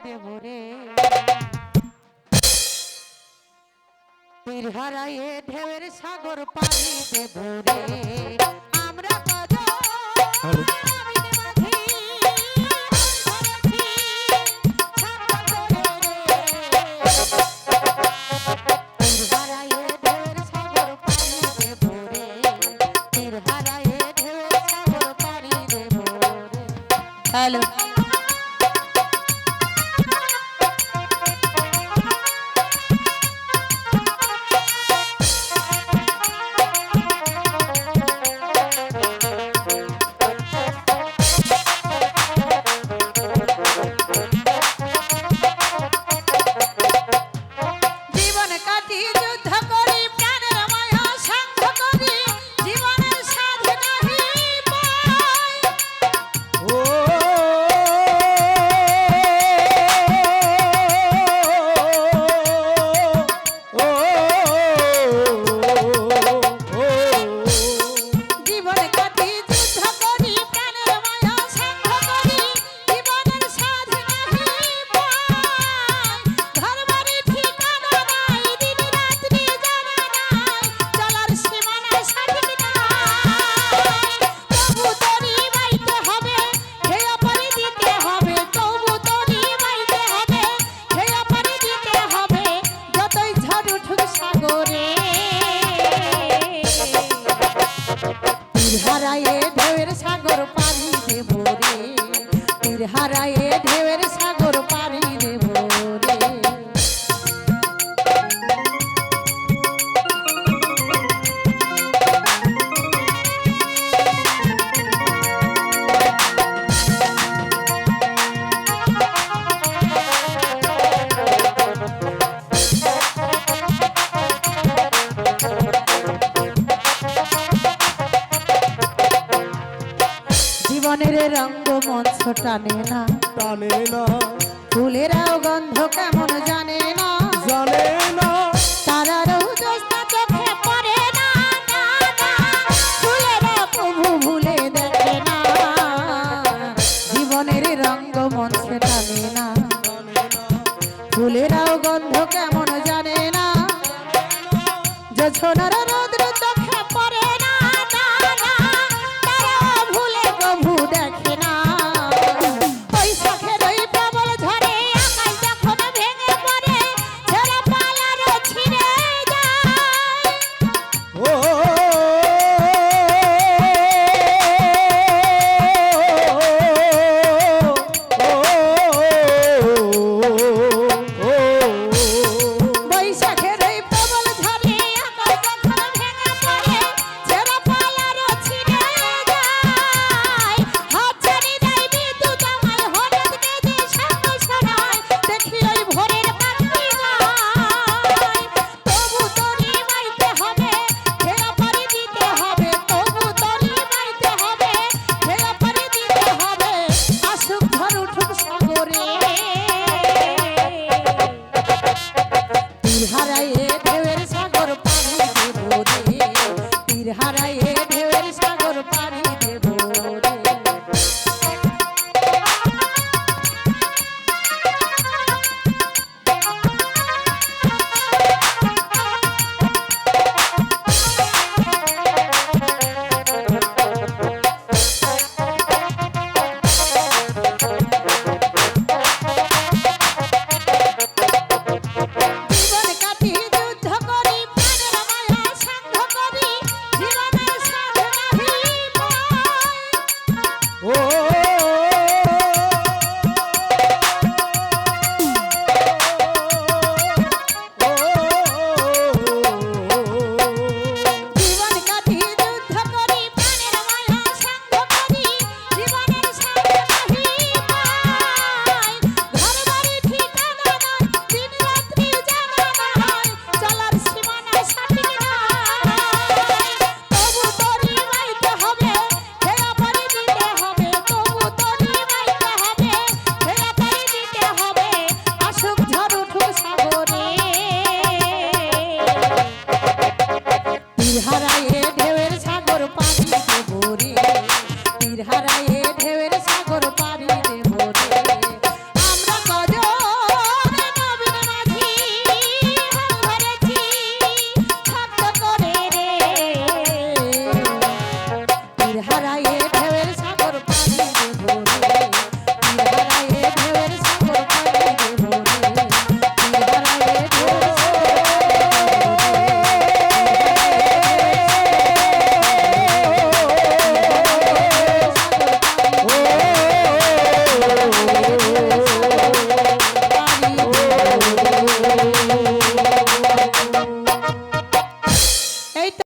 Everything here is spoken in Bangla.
দেব রে তীর হারায়ে ঢেউয়ের সাগর পাড়ি দেব রে আমরা কত হ্যালো হারায়ে ঢেউয়ের সাগর পাড়ি দেব রে তীর হারায়ে ঢেউয়ের সাগর পাড়ি দেব রে জীবনের রঙ্গ মঞ্চ টানে না ফুলেরাও গন্ধ কেমন জানে না তারারও জ্যোৎস্না চোখে পড়ে না ফুলেরা প্রভু ভুলে দেখে না জীবনের রঙ্গ মঞ্চ টানে না ফুলেরাও গন্ধ কেমন জানে না যে সোনার